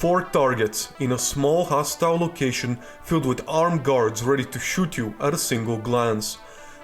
4 targets in a small hostile location filled with armed guards ready to shoot you at a single glance.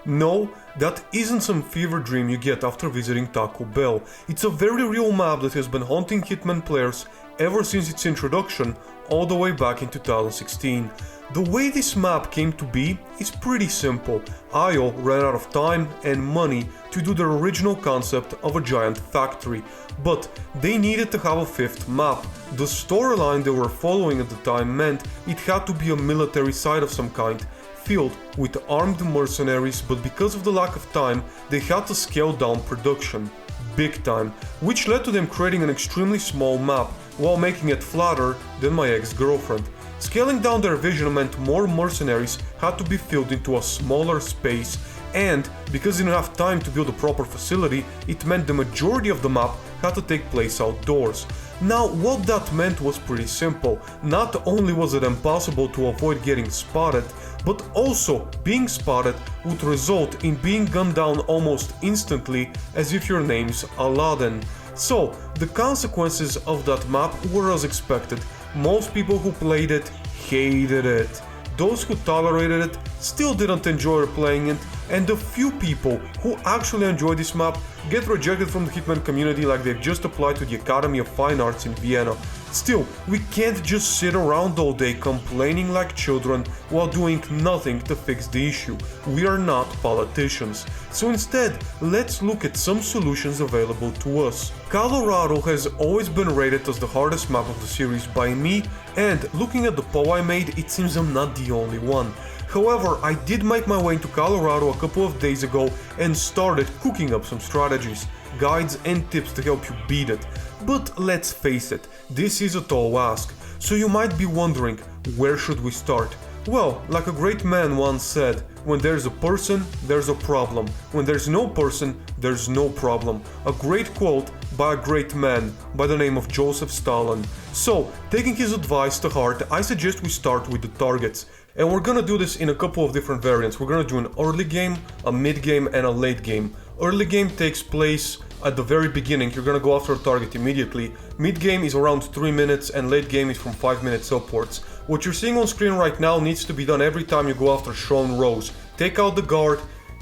No, that isn't some fever dream you get after visiting Taco Bell. It's a very real map that has been haunting Hitman players ever since its introduction all the way back in 2016. The way this map came to be is pretty simple. IO ran out of time and money to do their original concept of a giant factory, but they needed to have a 5th map. The storyline they were following at the time meant it had to be a military site of some kind, filled with armed mercenaries, but because of the lack of time, they had to scale down production. Big time, which led to them creating an extremely small map while making it flatter than my ex-girlfriend. Scaling down their vision meant more mercenaries had to be filled into a smaller space, and because they didn't have time to build a proper facility, it meant the majority of the map had to take place outdoors. Now, what that meant was pretty simple. Not only was it impossible to avoid getting spotted, but also being spotted would result in being gunned down almost instantly, as if your name's Aladdin. So, the consequences of that map were as expected. Most people who played it hated it. Those who tolerated it still didn't enjoy playing it, and the few people who actually enjoy this map get rejected from the Hitman community like they've just applied to the Academy of Fine Arts in Vienna. Still, we can't just sit around all day complaining like children while doing nothing to fix the issue. We are not politicians. So instead, let's look at some solutions available to us. Colorado has always been rated as the hardest map of the series by me, and looking at the poll I made, it seems I'm not the only one. However, I did make my way into Colorado a couple of days ago and started cooking up some strategies, guides and tips to help you beat it. But let's face it, this is a tall ask, so you might be wondering, where should we start? Well, like a great man once said, when there's a person, there's a problem. When there's no person, there's no problem. A great quote by a great man by the name of Joseph Stalin. So, taking his advice to heart, I suggest we start with the targets. And we're gonna do this in a couple of different variants. We're gonna do an early game, a mid game, and a late game. Early game takes place at the very beginning. You're gonna go after a target immediately. Mid game is around 3 minutes, and late game is from 5 minutes upwards. What you're seeing on screen right now needs to be done every time you go after shown rows. Take out the guard,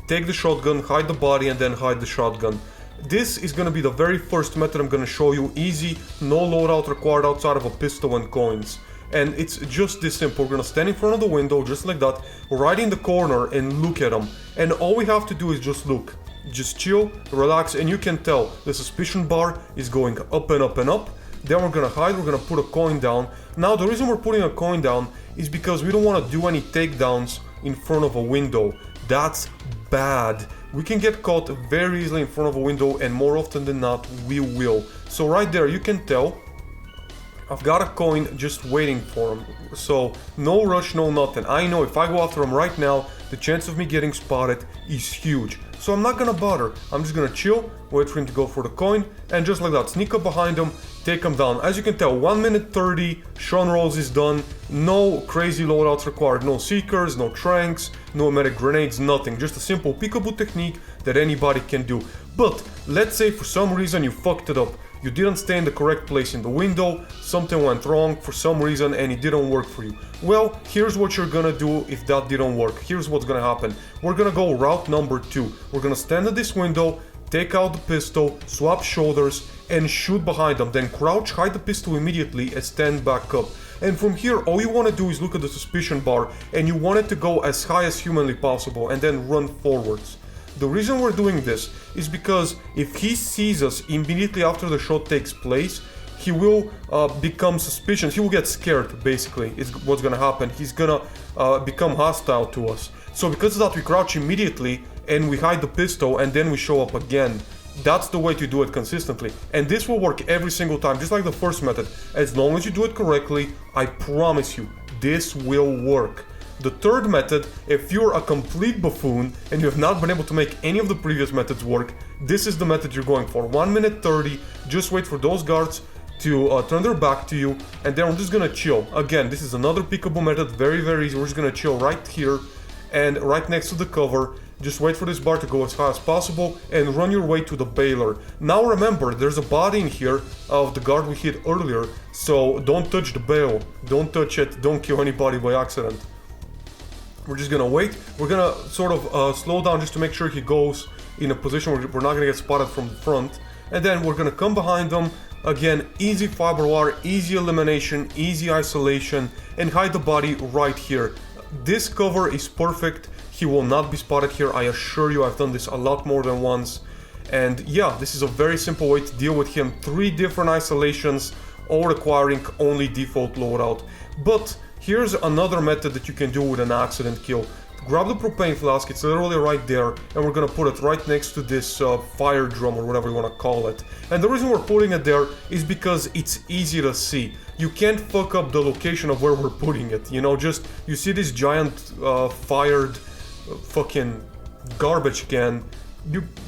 take the shotgun, hide the body, and then hide the shotgun. This is gonna be the very first method I'm gonna show you. Easy, no loadout required outside of a pistol and coins. And it's just this simple. We're gonna stand in front of the window just like that, right in the corner, and look at them. And all we have to do is just look. Just chill, relax, and you can tell the suspicion bar is going up and up and up. Then we're gonna hide, we're gonna put a coin down. Now the reason we're putting a coin down is because we don't wanna do any takedowns in front of a window. That's bad. We can get caught very easily in front of a window, and more often than not, we will. So right there, you can tell I've got a coin just waiting for him. So no rush, no nothing. I know if I go after him right now, the chance of me getting spotted is huge. So I'm not gonna bother. I'm just gonna chill, wait for him to go for the coin, and just like that, sneak up behind him, take him down. As you can tell, 1 minute 30, Sean rolls is done. No crazy loadouts required, no seekers, no tranks, no medic grenades, nothing. Just a simple peekaboo technique that anybody can do. But let's say for some reason you fucked it up. You didn't stay in the correct place in the window, something went wrong for some reason and it didn't work for you. Well, here's what you're gonna do if that didn't work. Here's what's gonna happen. We're gonna go route number 2. We're gonna stand at this window, take out the pistol, swap shoulders, and shoot behind them. Then crouch, hide the pistol immediately, and stand back up. And from here, all you want to do is look at the suspicion bar, and you want it to go as high as humanly possible, and then run forwards. The reason we're doing this is because if he sees us immediately after the shot takes place, he will become suspicious. He will get scared, basically, is what's gonna happen. He's gonna become hostile to us. So because of that, we crouch immediately and we hide the pistol and then we show up again. That's the way to do it consistently. And this will work every single time, just like the first method. As long as you do it correctly, I promise you, this will work. The third method, if you're a complete buffoon and you have not been able to make any of the previous methods work, this is the method you're going for. 1 minute 30, just wait for those guards to turn their back to you, and then we're just gonna chill. Again, this is another peekaboo method, very easy. We're just gonna chill right here, and right next to the cover, just wait for this bar to go as high as possible and run your way to the baler. Now remember, there's a body in here of the guard we hit earlier, so don't touch the bale, don't touch it, don't kill anybody by accident. We're just gonna wait, we're gonna sort of slow down just to make sure he goes in a position where we're not gonna get spotted from the front, and then we're gonna come behind them. Again, easy fiber wire, easy elimination, easy isolation, and hide the body right here. This cover is perfect. He will not be spotted here, I assure you. I've done this a lot more than once. And yeah, this is a very simple way to deal with him. 3 different isolations, all requiring only default loadout. But here's another method that you can do with an accident kill. Grab the propane flask, it's literally right there, and we're gonna put it right next to this fire drum or whatever you wanna call it. And the reason we're putting it there is because it's easy to see. You can't fuck up the location of where we're putting it, you know, just, you see this giant fired fucking garbage can,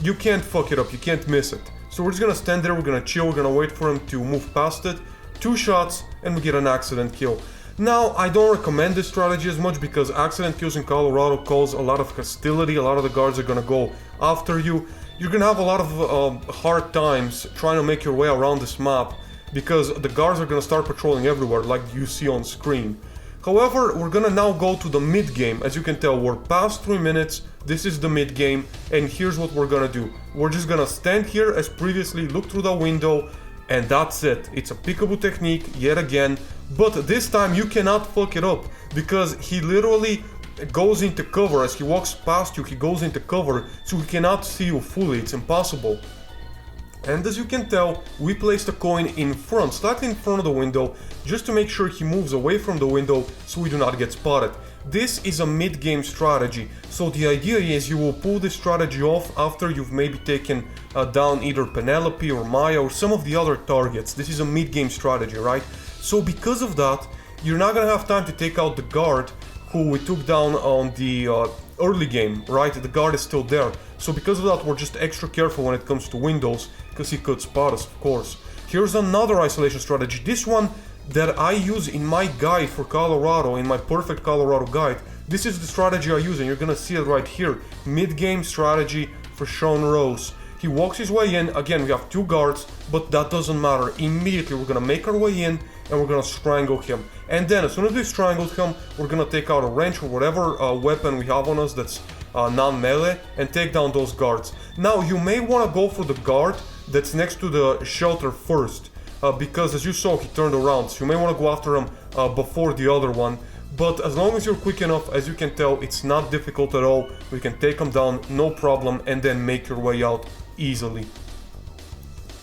you can't fuck it up, you can't miss it. So we're just gonna stand there, we're gonna chill, we're gonna wait for him to move past it. 2 shots, and we get an accident kill. Now, I don't recommend this strategy as much because accident kills in Colorado cause a lot of hostility, a lot of the guards are gonna go after you. You're gonna have a lot of hard times trying to make your way around this map because the guards are gonna start patrolling everywhere like you see on screen. However, we're gonna now go to the mid game. As you can tell, we're past 3 minutes, this is the mid game, and here's what we're gonna do. We're just gonna stand here as previously, look through the window, and that's it. It's a peekaboo technique yet again, but this time you cannot fuck it up because he literally goes into cover. As he walks past you, he goes into cover, so he cannot see you fully. It's impossible. And as you can tell, we placed a coin in front, slightly in front of the window, just to make sure he moves away from the window so we do not get spotted. This is a mid-game strategy, so the idea is you will pull this strategy off after you've maybe taken down either Penelope or Maya or some of the other targets. This is a mid-game strategy, right? So because of that, you're not gonna have time to take out the guard who we took down on the early game, right? The guard is still there. So because of that, we're just extra careful when it comes to windows, because he could spot us, of course. Here's another isolation strategy. This one that I use in my guide for Colorado, in my perfect Colorado guide. This is the strategy I use, and you're gonna see it right here. Mid-game strategy for Sean Rose. He walks his way in. Again, we have 2 guards, but that doesn't matter. Immediately, we're gonna make our way in, and we're gonna strangle him. And then, as soon as we strangled him, we're gonna take out a wrench or whatever weapon we have on us that's non-melee, and take down those guards. Now, you may wanna go for the guard that's next to the shelter first, because as you saw, he turned around, so you may want to go after him before the other one. But as long as you're quick enough, as you can tell, it's not difficult at all. We can take him down, no problem, and then make your way out easily.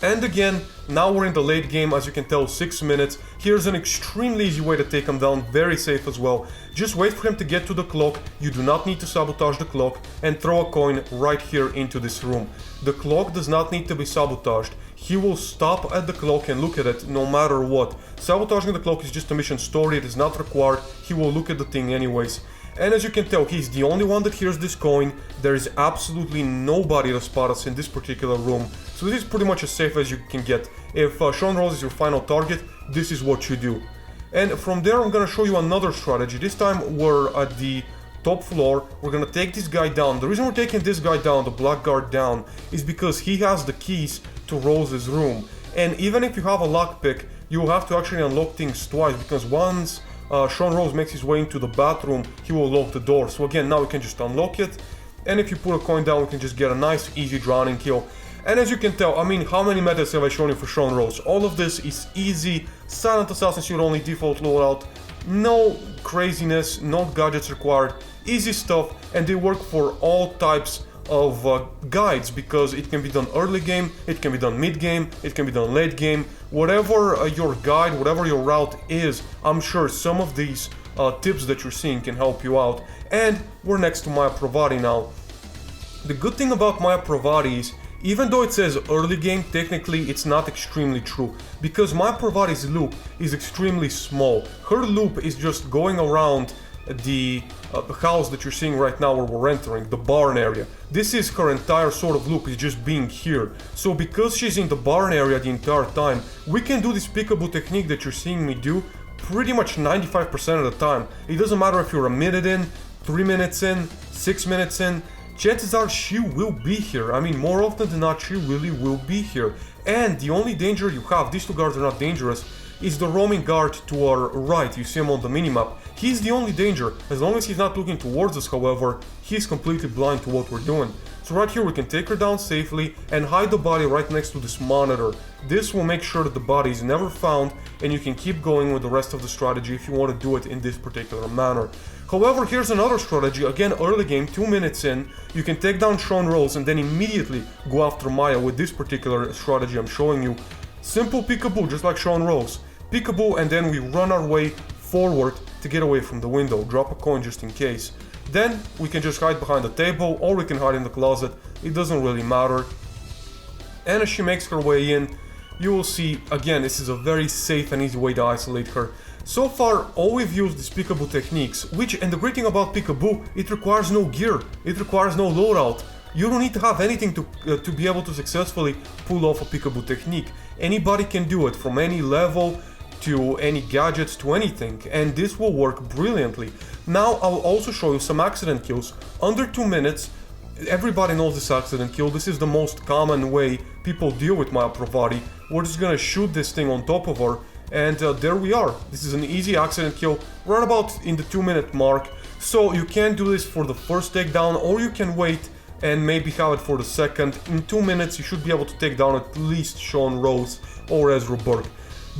And again, now we're in the late game, as you can tell, 6 minutes. Here's an extremely easy way to take him down, very safe as well. Just wait for him to get to the clock, you do not need to sabotage the clock, and throw a coin right here into this room. The clock does not need to be sabotaged. He will stop at the clock and look at it no matter what. Sabotaging the clock is just a mission story, it is not required, he will look at the thing anyways. And as you can tell, he's the only one that hears this coin. There is absolutely nobody to spot us in this particular room. So this is pretty much as safe as you can get. If Sean Rose is your final target, this is what you do. And from there, I'm gonna show you another strategy. This time we're at the top floor. We're gonna take this guy down. The reason we're taking this guy down, the black guard down, is because he has the keys to Rose's room. And even if you have a lockpick, you will have to actually unlock things twice, because once Sean Rose makes his way into the bathroom, he will lock the door. So again, now we can just unlock it, and if you put a coin down, we can just get a nice easy drowning kill. And as you can tell, I mean, how many methods have I shown you for Sean Rose? All of this is easy, silent assassin suit only, default loadout, no craziness, no gadgets required, easy stuff, and they work for all types of guides, because it can be done early game, it can be done mid game, it can be done late game. Whatever your guide, whatever your route is, I'm sure some of these tips that you're seeing can help you out. And we're next to Maya Parvati now. The good thing about Maya Parvati is, even though it says early game, technically it's not extremely true, because Maya Parvati's loop is extremely small. Her loop is just going around the house that you're seeing right now where we're entering, the barn area. This is her entire sort of loop, is just being here. So because she's in the barn area the entire time, we can do this peekaboo technique that you're seeing me do pretty much 95% of the time. It doesn't matter if you're a minute in, 3 minutes in, 6 minutes in, chances are she will be here. I mean, more often than not, she really will be here. And the only danger you have, these two guards are not dangerous, is the roaming guard to our right. You see him on the minimap. He's the only danger. As long as he's not looking towards us, however, he's completely blind to what we're doing. So right here we can take her down safely and hide the body right next to this monitor. This will make sure that the body is never found, and you can keep going with the rest of the strategy if you want to do it in this particular manner. However, here's another strategy. Again, early game, 2 minutes in, you can take down Sean Rose and then immediately go after Maya with this particular strategy I'm showing you. Simple peekaboo, just like Sean Rose. Peekaboo, and then we run our way forward to get away from the window. Drop a coin just in case. Then we can just hide behind the table, or we can hide in the closet. It doesn't really matter. And as she makes her way in, you will see, again, this is a very safe and easy way to isolate her. So far, all we've used is peekaboo techniques, which, and the great thing about peekaboo, it requires no gear, it requires no loadout. You don't need to have anything to be able to successfully pull off a peekaboo technique. Anybody can do it, from any level to any gadgets to anything, and this will work brilliantly. Now I'll also show you some accident kills. Under 2 minutes, everybody knows this accident kill. This is the most common way people deal with Maya Parvati. We're just gonna shoot this thing on top of her, and there we are. This is an easy accident kill, right about in the 2 minute mark. So you can do this for the first takedown, or you can wait and maybe have it for the second. In 2 minutes you should be able to take down at least Sean Rose or Ezra Berg.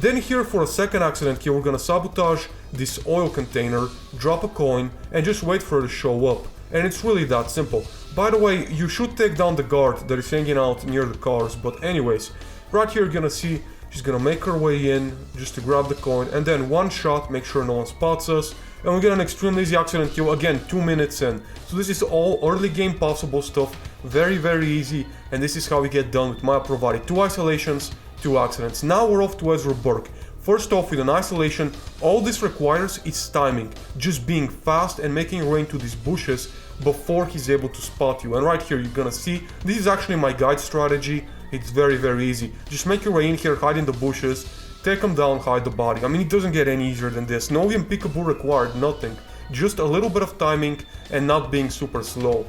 Then here for a second accident kill, we're gonna sabotage this oil container, drop a coin, and just wait for her to show up. And it's really that simple. By the way, you should take down the guard that is hanging out near the cars, but anyways, right here you're gonna see she's gonna make her way in just to grab the coin, and then one shot, make sure no one spots us, and we get an extremely easy accident kill, again 2 minutes in. So this is all early game possible stuff, very easy, and this is how we get done with Maya Parvati. 2 isolations, 2 accidents. Now we're off to Ezra Berg. First off, with an isolation, all this requires is timing, just being fast and making your way into these bushes before he's able to spot you. And right here you're gonna see, this is actually my guide strategy. It's very easy. Just make your way in here, hide in the bushes, take him down, hide the body. I mean, it doesn't get any easier than this. No even peekaboo required, nothing. Just a little bit of timing and not being super slow.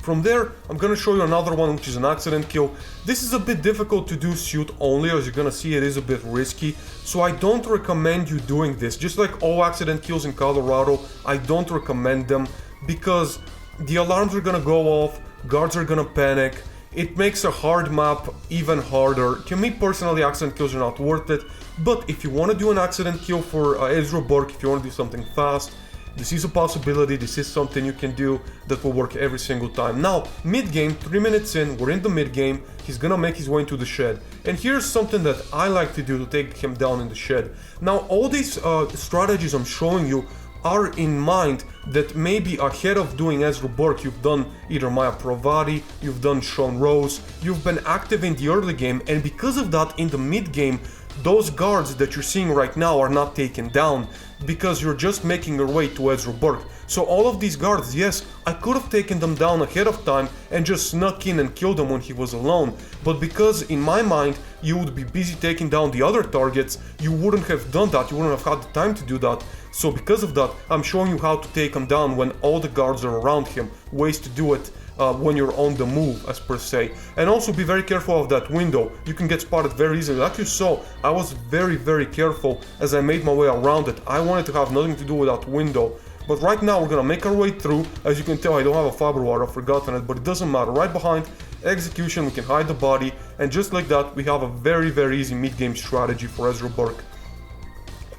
From there, I'm gonna show you another one, which is an accident kill. This is a bit difficult to do suit only, as you're gonna see it is a bit risky, so I don't recommend you doing this. Just like all accident kills in Colorado, I don't recommend them, because the alarms are gonna go off, guards are gonna panic, it makes a hard map even harder. To me personally, accident kills are not worth it, but if you wanna do an accident kill for Ezra Berg, if you wanna do something fast, this is a possibility, this is something you can do that will work every single time. Now, mid-game, 3 minutes in, we're in the mid-game, he's gonna make his way into the shed. And here's something that I like to do to take him down in the shed. Now, all these strategies I'm showing you are in mind that maybe ahead of doing Ezra Berg, you've done either Maya Parvati, you've done Sean Rose, you've been active in the early game, and because of that, in the mid-game, those guards that you're seeing right now are not taken down, because you're just making your way to Ezra Berg. So all of these guards, yes, I could have taken them down ahead of time and just snuck in and killed him when he was alone, but because in my mind you would be busy taking down the other targets, you wouldn't have done that, you wouldn't have had the time to do that. So because of that, I'm showing you how to take him down when all the guards are around him, ways to do it when you're on the move, as per se. And also be very careful of that window, you can get spotted very easily. Like you saw, I was very careful as I made my way around it. I wanted to have nothing to do with that window. But right now we're gonna make our way through. As you can tell, I don't have a fiber wire, I've forgotten it, but it doesn't matter. Right behind execution, we can hide the body, and just like that, we have a very easy mid-game strategy for Ezra Berg.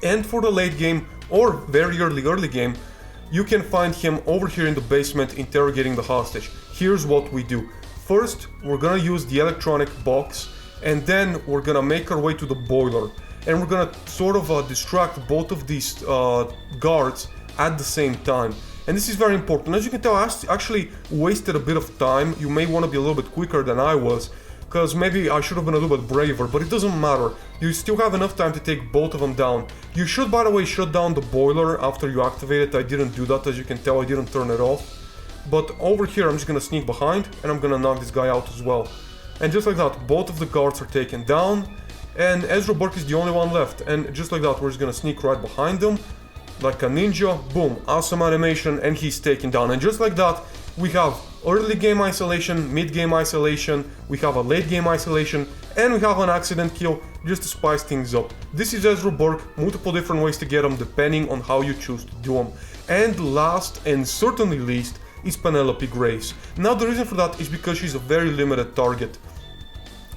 And for the late game, or very early game, you can find him over here in the basement interrogating the hostage. Here's what we do. First, we're gonna use the electronic box, and then we're gonna make our way to the boiler. And we're gonna sort of distract both of these guards at the same time. And this is very important. As you can tell, I actually wasted a bit of time. You may want to be a little bit quicker than I was, because maybe I should have been a little bit braver, but it doesn't matter. You still have enough time to take both of them down. You should, by the way, shut down the boiler after you activate it. I didn't do that, as you can tell, I didn't turn it off. But over here, I'm just gonna sneak behind, and I'm gonna knock this guy out as well. And just like that, both of the guards are taken down, and Ezra Berg is the only one left. And just like that, we're just gonna sneak right behind them. like a ninja, boom, awesome animation, and he's taken down. And just like that, we have early game isolation, mid game isolation, we have a late game isolation, and we have an accident kill just to spice things up. This is Ezra Berg, multiple different ways to get him depending on how you choose to do them. And last and certainly least is Penelope Grace. Now the reason for that is because she's a very limited target.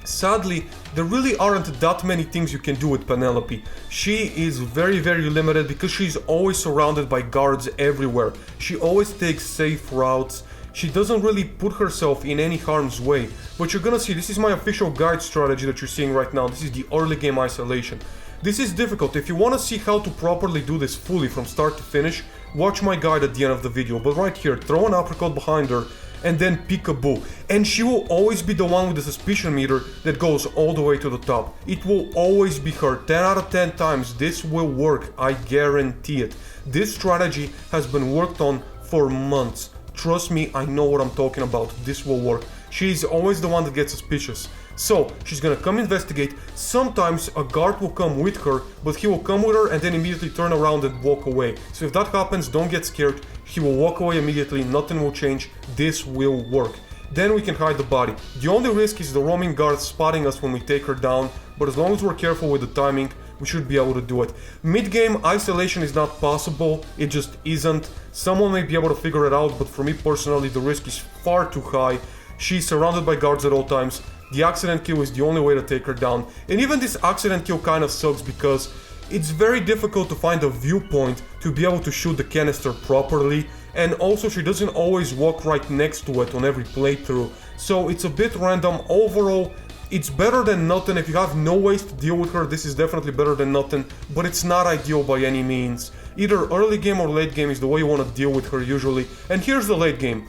Sadly, there really aren't that many things you can do with Penelope. She is very limited because she's always surrounded by guards everywhere. She always takes safe routes. She doesn't really put herself in any harm's way. But you're gonna see, this is my official guide strategy that you're seeing right now. This is the early game isolation. This is difficult. If you want to see how to properly do this fully from start to finish, watch my guide at the end of the video. But right here, throw an uppercut behind her and then peekaboo. And she will always be the one with the suspicion meter that goes all the way to the top. It will always be her. 10 out of 10 times this will work, I guarantee it. This strategy has been worked on for months. Trust me, I know what I'm talking about. This will work. She's always the one that gets suspicious. So, she's gonna come investigate. Sometimes a guard will come with her, but he will come with her and then immediately turn around and walk away. So if that happens, don't get scared. He will walk away immediately, nothing will change. This will work. Then we can hide the body. The only risk is the roaming guard spotting us when we take her down, but as long as we're careful with the timing, we should be able to do it. Mid-game isolation is not possible, it just isn't. Someone may be able to figure it out, but for me personally, the risk is far too high. She's surrounded by guards at all times. The accident kill is the only way to take her down. And even this accident kill kind of sucks because it's very difficult to find a viewpoint to be able to shoot the canister properly. And also she doesn't always walk right next to it on every playthrough. So it's a bit random. Overall, it's better than nothing. If you have no ways to deal with her, this is definitely better than nothing. But it's not ideal by any means. Either early game or late game is the way you want to deal with her usually. And here's the late game.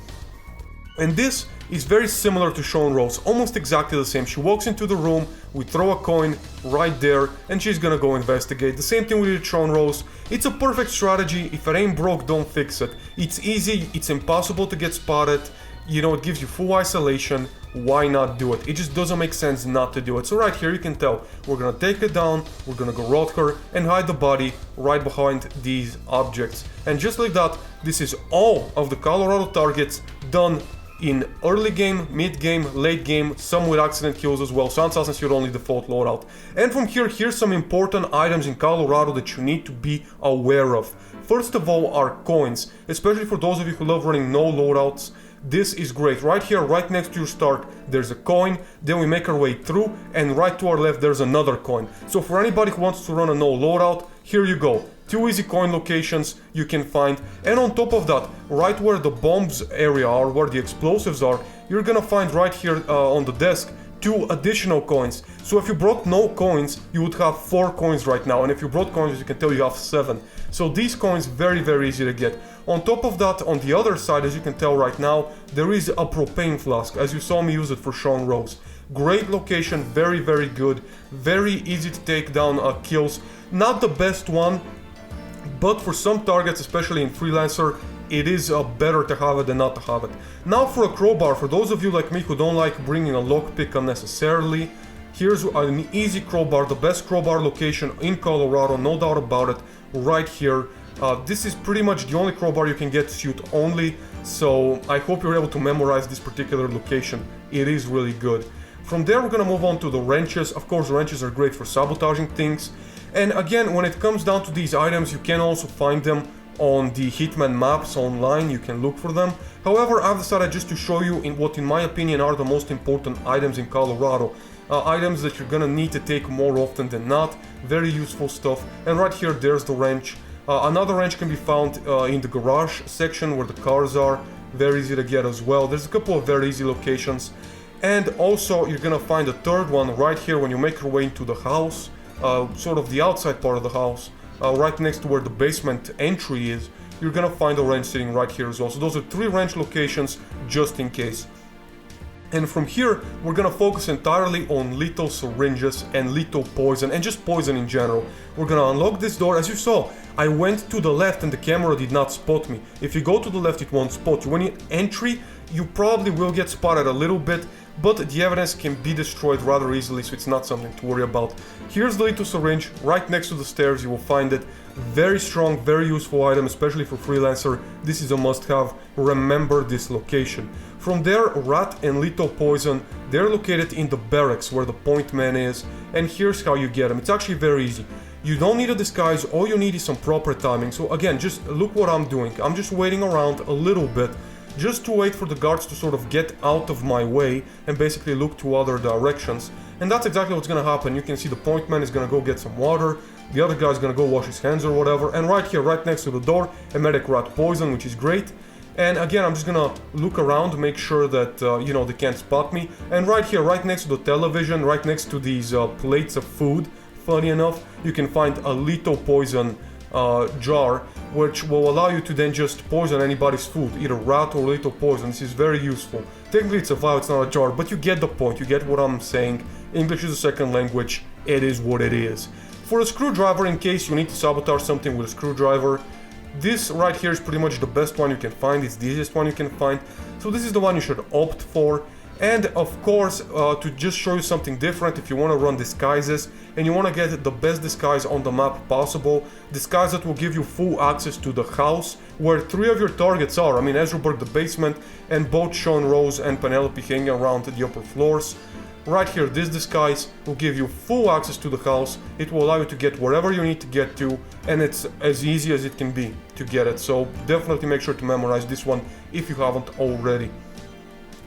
And this is very similar to Sean Rose, almost exactly the same. She walks into the room, we throw a coin right there, and she's gonna go investigate. The same thing we did with Sean Rose. It's a perfect strategy. If it ain't broke, don't fix it. It's easy, it's impossible to get spotted. You know, it gives you full isolation. Why not do it? It just doesn't make sense not to do it. So right here you can tell, we're gonna take it down, we're gonna go route her and hide the body right behind these objects. And just like that, this is all of the Colorado targets done in early game, mid game, late game, some with accident kills as well. Sound Assassin's your only default loadout. And from here, here's some important items in Colorado that you need to be aware of. First of all are coins, especially for those of you who love running no loadouts. This is great. Right here, right next to your start, there's a coin, then we make our way through, and right to our left there's another coin. So for anybody who wants to run a no loadout, here you go. 2 easy coin locations you can find, and on top of that, right where the bombs area are, where the explosives are, you're gonna find right here on the desk 2 additional coins. So if you brought no coins, you would have 4 coins right now, and if you brought coins, as you can tell, you have 7. So these coins very easy to get. On top of that, on the other side, as you can tell right now, there is a propane flask, as you saw me use it for Sean Rose. Great location, very good, very easy to take down kills. Not the best one, but for some targets, especially in Freelancer, it is better to have it than not to have it. Now for a crowbar, for those of you like me who don't like bringing a lockpick unnecessarily, here's an easy crowbar, the best crowbar location in Colorado, no doubt about it, right here. This is pretty much the only crowbar you can get suit only, so I hope you're able to memorize this particular location. It is really good. From there we're gonna move on to the wrenches. Of course, wrenches are great for sabotaging things. And again, when it comes down to these items, you can also find them on the Hitman maps online, you can look for them. However, I've decided just to show you what in my opinion are the most important items in Colorado. Items that you're gonna need to take more often than not. Very useful stuff. And right here, there's the wrench. Another wrench can be found in the garage section where the cars are. Very easy to get as well. There's a couple of very easy locations. And also, you're gonna find a third one right here when you make your way into the house. Sort of the outside part of the house, right next to where the basement entry is, you're gonna find a wrench sitting right here as well. So those are 3 wrench locations just in case. And from here, we're gonna focus entirely on lethal syringes and lethal poison, and just poison in general. We're gonna unlock this door. As you saw, I went to the left and the camera did not spot me. If you go to the left, it won't spot you. When you entry, You probably will get spotted a little bit, but the evidence can be destroyed rather easily, so it's not something to worry about. Here's the lethal syringe, right next to the stairs, you will find it. Very strong, very useful item, especially for freelancer. This is a must-have. Remember this location. From there, rat and lethal poison, they're located in the barracks where the point man is, and here's how you get them. It's actually very easy. You don't need a disguise, all you need is some proper timing. So again, just look what I'm doing. I'm just waiting around a little bit, just to wait for the guards to sort of get out of my way and basically look to other directions. And that's exactly what's gonna happen. You can see the point man is gonna go get some water, the other guy's gonna go wash his hands or whatever, and right here, right next to the door, emetic rat poison, which is great. And again, I'm just gonna look around, make sure that, you know, they can't spot me. And right here, right next to the television, right next to these plates of food, funny enough, you can find a lethal poison jar, which will allow you to then just poison anybody's food, either rat or lethal poison. This is very useful. Technically it's a vial, it's not a jar, but you get the point, you get what I'm saying. English is a second language, it is what it is. For a screwdriver, in case you need to sabotage something with a screwdriver, this right here is pretty much the best one you can find, it's the easiest one you can find. So this is the one you should opt for. And of course, to just show you something different, if you want to run disguises and you want to get the best disguise on the map possible, disguise that will give you full access to the house where 3 of your targets are. I mean, Ezra, Berg, the basement, and both Sean, Rose, and Penelope hanging around the upper floors. Right here, this disguise will give you full access to the house. It will allow you to get wherever you need to get to, and it's as easy as it can be to get it. So definitely make sure to memorize this one if you haven't already.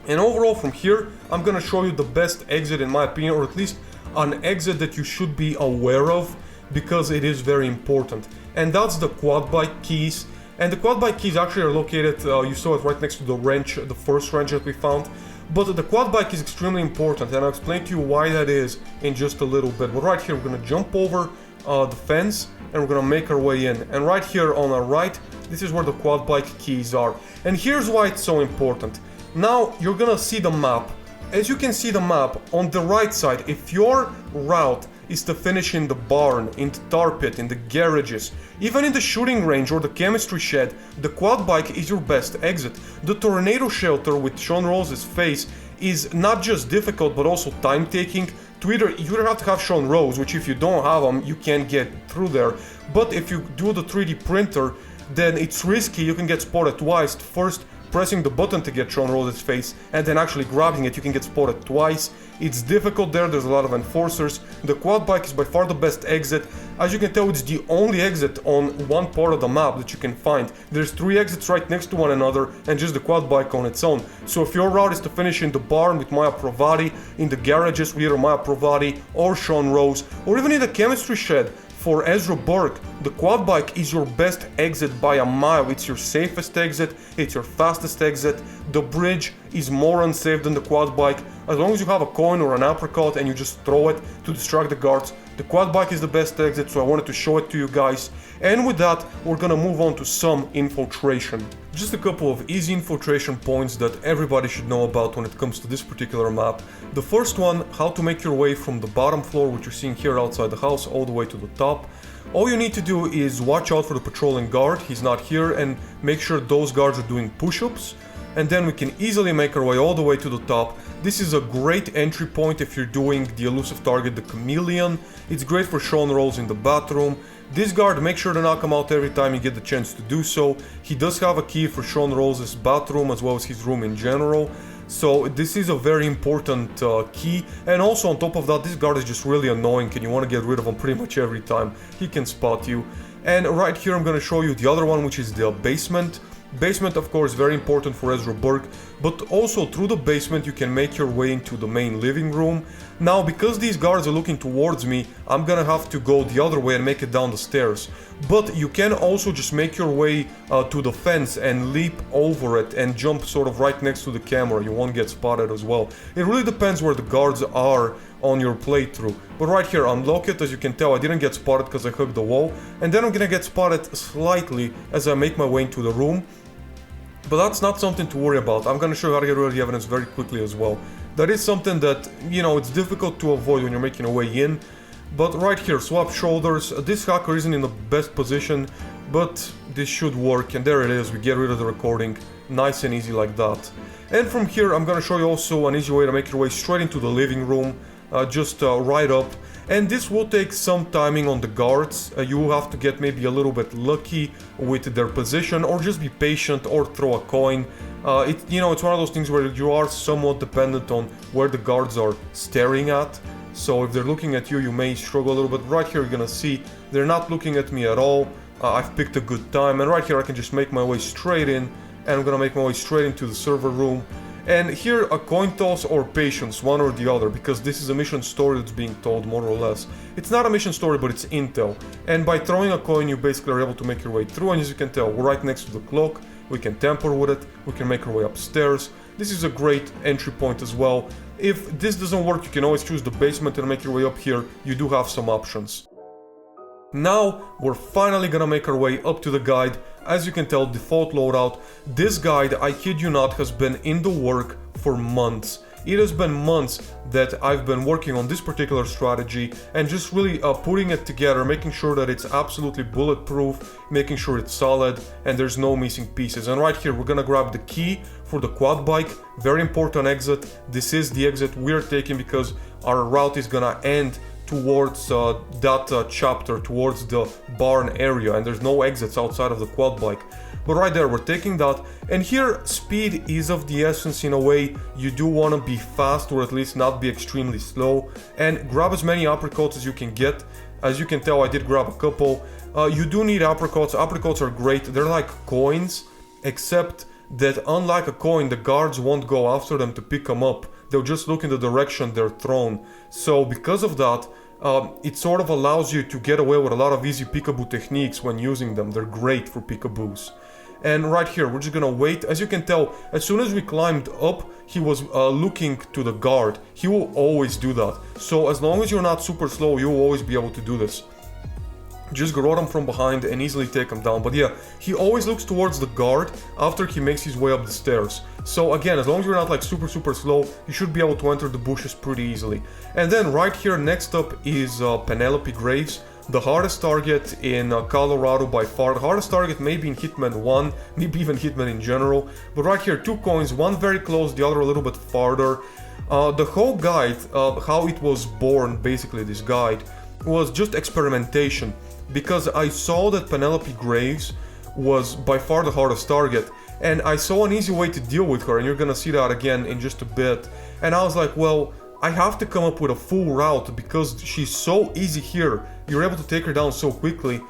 And overall from here, I'm gonna show you the best exit in my opinion, or at least an exit that you should be aware of, because it is very important. And that's the quad bike keys. And the quad bike keys actually are located, you saw it right next to the wrench, the first wrench that we found. But the quad bike is extremely important, and I'll explain to you why that is in just a little bit. But right here, we're gonna jump over the fence, and we're gonna make our way in. And right here on our right, this is where the quad bike keys are. And here's why it's so important. Now you're gonna see the map. As you can see the map, on the right side, if your route is to finish in the barn, in the tar pit, in the garages, even in the shooting range or the chemistry shed, the quad bike is your best exit. The tornado shelter with Sean Rose's face is not just difficult but also time taking. To you either have to have Sean Rose, which if you don't have him, you can't get through there. But if you do the 3D printer, then it's risky, you can get spotted twice. First, pressing the button to get Sean Rose's face, and then actually grabbing it, you can get spotted twice. It's difficult there, there's a lot of enforcers. The quad bike is by far the best exit. As you can tell, it's the only exit on one part of the map that you can find. There's 3 exits right next to one another, and just the quad bike on its own. So if your route is to finish in the barn with Maya Parvati, in the garages with either Maya Parvati or Sean Rose, or even in the chemistry shed, for Ezra Berg, the quad bike is your best exit by a mile. It's your safest exit, it's your fastest exit. The bridge is more unsafe than the quad bike. As long as you have a coin or an apricot and you just throw it to distract the guards, the quad bike is the best exit, so I wanted to show it to you guys. And with that, we're gonna move on to some infiltration. Just a couple of easy infiltration points that everybody should know about when it comes to this particular map. The first one, how to make your way from the bottom floor, which you're seeing here outside the house, all the way to the top. All you need to do is watch out for the patrolling guard, he's not here, and make sure those guards are doing push-ups. And then we can easily make our way all the way to the top. This is a great entry point if you're doing the elusive target, the chameleon. It's great for Sean Rolls in the bathroom. This guard, make sure to knock him out every time you get the chance to do so. He does have a key for Sean Rolls' bathroom as well as his room in general. So this is a very important key. And also on top of that, this guard is just really annoying and you want to get rid of him pretty much every time. He can spot you. And right here I'm going to show you the other one, which is the basement. Basement, of course, very important for Ezra Berg, but also through the basement you can make your way into the main living room. Now, because these guards are looking towards me, I'm gonna have to go the other way and make it down the stairs. But you can also just make your way to the fence and leap over it and jump sort of right next to the camera. You won't get spotted as well. It really depends where the guards are on your playthrough. But right here, unlock it. As you can tell, I didn't get spotted because I hugged the wall. And then I'm gonna get spotted slightly as I make my way into the room. But that's not something to worry about. I'm gonna show you how to get rid of the evidence very quickly as well. That is something that, you know, it's difficult to avoid when you're making your way in. But right here, swap shoulders. This hacker isn't in the best position, but this should work. And there it is, we get rid of the recording. nice and easy like that. And from here I'm gonna show you also an easy way to make your way straight into the living room, just right up. And this will take some timing on the guards. You will have to get maybe a little bit lucky with their position, or just be patient, or throw a coin. It's one of those things where you are somewhat dependent on where the guards are staring at. So if they're looking at you, you may struggle a little bit. Right here you're gonna see they're not looking at me at all. I've picked a good time, and right here I can just make my way straight in, and I'm gonna make my way straight into the server room. And here, a coin toss or patience, one or the other, because this is a mission story that's being told, more or less. It's not a mission story, but it's intel. And by throwing a coin, you basically are able to make your way through, and as you can tell, we're right next to the clock. We can tamper with it, we can make our way upstairs. This is a great entry point as well. If this doesn't work, you can always choose the basement and make your way up here. You do have some options. Now, we're finally gonna make our way up to the guide. As you can tell, default loadout. This guide, I kid you not, has been in the work for months. It has been months that I've been working on this particular strategy and just really putting it together, making sure that it's absolutely bulletproof, making sure it's solid and there's no missing pieces. And right here, we're gonna grab the key for the quad bike. Very important exit. This is the exit we're taking because our route is gonna end towards that chapter, towards the barn area, and there's no exits outside of the quad bike. But right there, we're taking that, and here speed is of the essence in a way. You do want to be fast, or at least not be extremely slow, and grab as many apricots as you can get. As you can tell, I did grab a couple. You do need apricots. Apricots are great. They're like coins, except that unlike a coin, the guards won't go after them to pick them up. They'll just look in the direction they're thrown. So because of that, it sort of allows you to get away with a lot of easy peekaboo techniques when using them. They're great for peekaboos. And right here, we're just gonna wait. As you can tell, as soon as we climbed up, he was looking to the guard. He will always do that. So as long as you're not super slow, you'll always be able to do this. Just grab him from behind and easily take him down. But yeah, he always looks towards the guard after he makes his way up the stairs. So again, as long as you're not like super slow, you should be able to enter the bushes pretty easily. And then right here next up is Penelope Graves. The hardest target in Colorado by far. The hardest target maybe in Hitman 1, maybe even Hitman in general. But right here, 2 coins, one very close, the other a little bit farther. The whole guide, how it was born, basically this guide, was just experimentation. Because I saw that Penelope Graves was by far the hardest target, and I saw an easy way to deal with her, and you're gonna see that again in just a bit. And I was like, well, I have to come up with a full route because she's so easy here. You're able to take her down so quickly.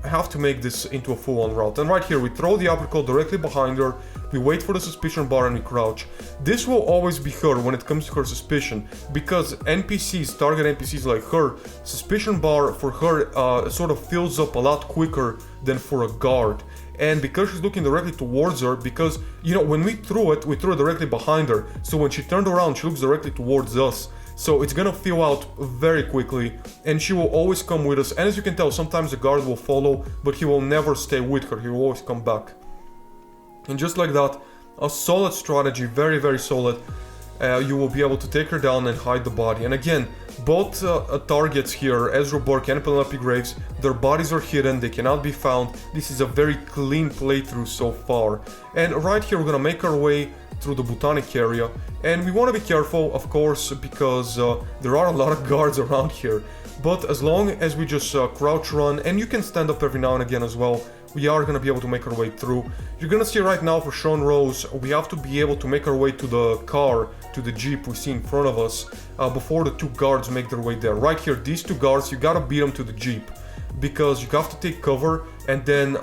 I have to make this into a full-on route. And right here, we throw the apricot directly behind her, we wait for the suspicion bar and we crouch. This will always be her when it comes to her suspicion, because NPCs, target NPCs like her, suspicion bar for her sort of fills up a lot quicker than for a guard. And because she's looking directly towards her, because, you know, when we threw it directly behind her, so when she turned around, she looks directly towards us. So it's gonna fill out very quickly, and she will always come with us. And as you can tell, sometimes the guard will follow, but he will never stay with her, he will always come back. And just like that, a solid strategy, very solid. You will be able to take her down and hide the body. And again, both targets here, Ezra, Berg and Penelope Graves, their bodies are hidden, they cannot be found. This is a very clean playthrough so far. And right here, we're gonna make our way through the botanic area, and we want to be careful, of course, because there are a lot of guards around here. But as long as we just crouch run, and you can stand up every now and again as well, we are going to be able to make our way through. You're going to see right now for Sean Rose, we have to be able to make our way to the car, to the jeep we see in front of us, before the 2 guards make their way there. Right here, these 2 guards, you got to beat them to the jeep, because you have to take cover, and then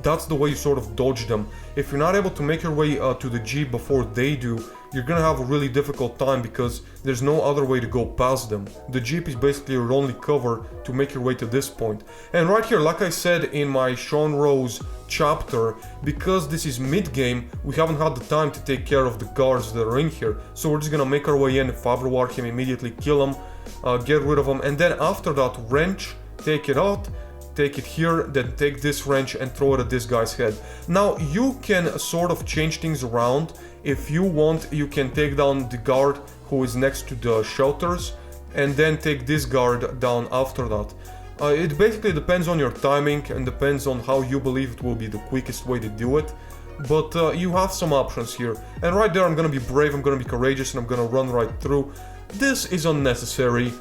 that's the way you sort of dodge them. If you're not able to make your way to the jeep before they do, you're gonna have a really difficult time because there's no other way to go past them. The jeep is basically your only cover to make your way to this point. And right here, like I said in my Sean Rose chapter, because this is mid-game, we haven't had the time to take care of the guards that are in here. So we're just gonna make our way in, overwar him, immediately kill him, get rid of him, and then after that, wrench, take it out, take it here, then take this wrench and throw it at this guy's head. Now you can sort of change things around. If you want, you can take down the guard who is next to the shelters and then take this guard down after that. It basically depends on your timing and depends on how you believe it will be the quickest way to do it. but you have some options here. And right there I'm gonna be brave, I'm gonna be courageous, and I'm gonna run right through. This is unnecessary.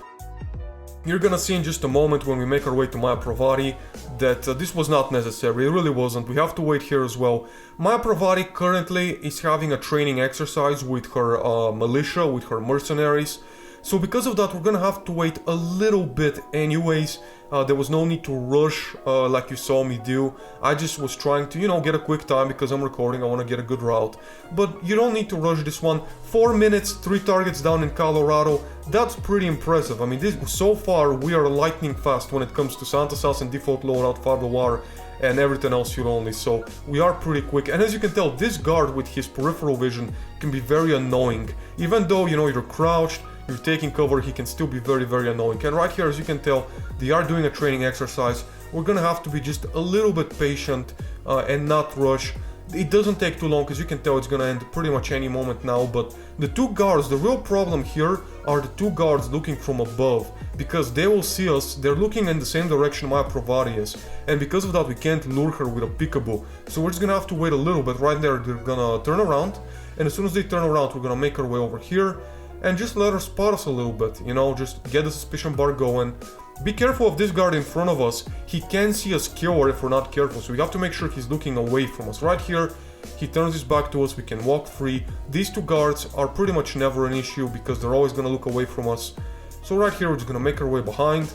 You're gonna see in just a moment when we make our way to Maya Parvati that this was not necessary, it really wasn't. We have to wait here as well. Maya Parvati currently is having a training exercise with her militia, with her mercenaries. So because of that, we're gonna have to wait a little bit anyways. There was no need to rush like you saw me do. I just was trying to, you know, get a quick time because I'm recording, I want to get a good route. But you don't need to rush this one. 4 minutes, 3 targets down in Colorado. That's pretty impressive. I mean, so far we are lightning fast when it comes to Santa Sauce and default loadout, Father War, and everything else you only. So we are pretty quick. And as you can tell, this guard with his peripheral vision can be very annoying. Even though, you know, you're crouched, you're taking cover, he can still be very, very annoying. And right here, as you can tell, they are doing a training exercise. We're gonna have to be just a little bit patient and not rush. It doesn't take too long, because you can tell it's gonna end pretty much any moment now. But the 2 guards, the real problem here are the 2 guards looking from above, because they will see us. They're looking in the same direction Maya Parvati is, and because of that we can't lure her with a peekaboo. So we're just gonna have to wait a little bit. Right there they're gonna turn around, and as soon as they turn around we're gonna make our way over here and just let her spot us a little bit, you know, just get the suspicion bar going. Be careful of this guard in front of us. He can see us kill her if we're not careful, so we have to make sure he's looking away from us. Right here, he turns his back to us, we can walk free. These 2 guards are pretty much never an issue because they're always gonna look away from us. So right here, we're just gonna make our way behind,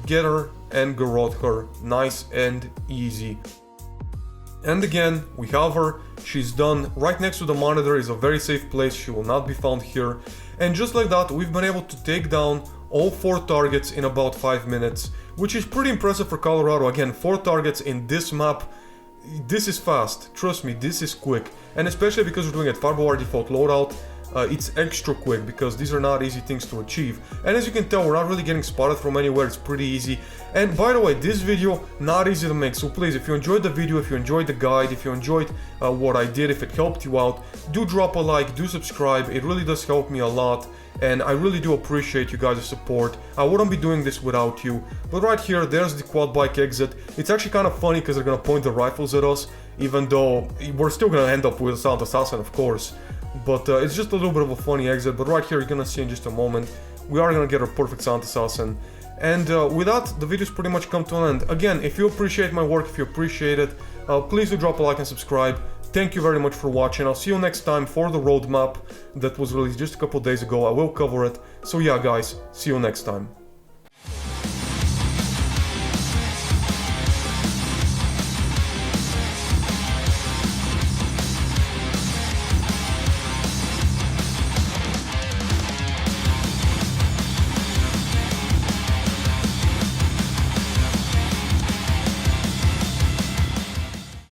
get her, and garrote her. Nice and easy. And again, we have her, she's done. Right next to the monitor is a very safe place, she will not be found here. And just like that, we've been able to take down all 4 targets in about 5 minutes, which is pretty impressive for Colorado. Again, 4 targets in this map, this is fast, trust me, this is quick. And especially because we're doing it Father War default loadout, it's extra quick because these are not easy things to achieve. And as you can tell, we're not really getting spotted from anywhere, it's pretty easy. And by the way, this video, not easy to make, so please, if you enjoyed the video, if you enjoyed the guide, if you enjoyed what I did, if it helped you out, do drop a like, do subscribe, it really does help me a lot. And I really do appreciate you guys' support. I wouldn't be doing this without you. But right here, there's the quad bike exit. It's actually kind of funny because they're gonna point the rifles at us, even though we're still gonna end up with a silent assassin, of course. But it's just a little bit of a funny exit. But right here, you're gonna see in just a moment, we are gonna get a perfect silent assassin. And with that, the video's pretty much come to an end. Again, if you appreciate my work, if you appreciate it, please do drop a like and subscribe. Thank you very much for watching. I'll see you next time for the roadmap that was released just a couple days ago. I will cover it. So yeah, guys, see you next time.